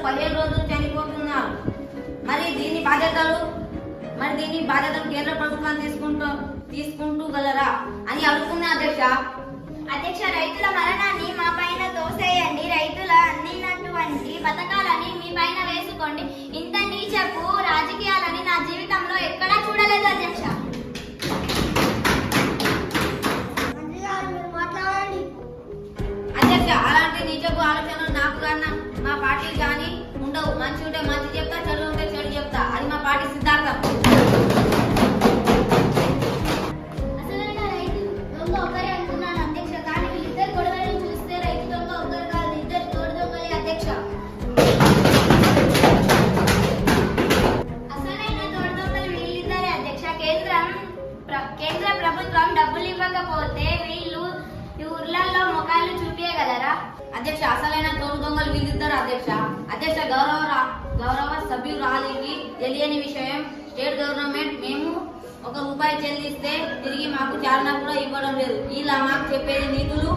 15 రోజులు చనిపోతున్నారు. మరి దీని బాధ్యతలు కేంద్ర ప్రభుత్వం తీసుకుంటూ గలరా అని అడుగుతున్నా అధ్యక్ష. అధ్యక్ష, రైతుల మరణాన్ని మా పైన తోసేయండి. రైతుల అందినటువంటి పథకాలని మీ పైన వేసుకోండి. ఇంత నీచపు రాజకీయాలని నా జీవితంలో ఎక్కడా చూడలేదు అధ్యక్ష. అధ్యక్ష, అలాంటి నీచపు ఆలోచనలు నాకు కన్నా మా పార్టీ కానీ ఉండవు. మంచి ఉంటే మంచి చెప్తా, చెడు ఉంటే చెడు చెప్తా. అది మా పార్టీ సిద్ధాంతం. అసలైన రైతు దొంగ ఒకరే అనుకున్నాను అధ్యక్ష. కానీ వీళ్ళిద్దరు గొడవలను చూస్తే రైతు దొంగ ఒకరు కాదు, ఇద్దరు తోడు దొంగలే అధ్యక్ష. అసలైన తోడు దొంగలు వీళ్ళిద్దరే అధ్యక్ష. కేంద్ర ప్రభుత్వం డబ్బులు ఇవ్వకపోతే వీళ్ళు ఊర్లలో మొఖాలు చూపించగలరా? అధ్యక్ష, అసలైన తోడు దొంగలు వీళ్ళిద్దరు అధ్యక్ష. అధ్యక్ష, గౌరవ సభ్యురాలికి తెలియని విషయం, స్టేట్ గవర్నమెంట్ మేము ₹1 చెల్లిస్తే తిరిగి మాకు చాలనా కూడా ఇవ్వడం లేదు. ఇలా మాకు చెప్పేది నీతులు.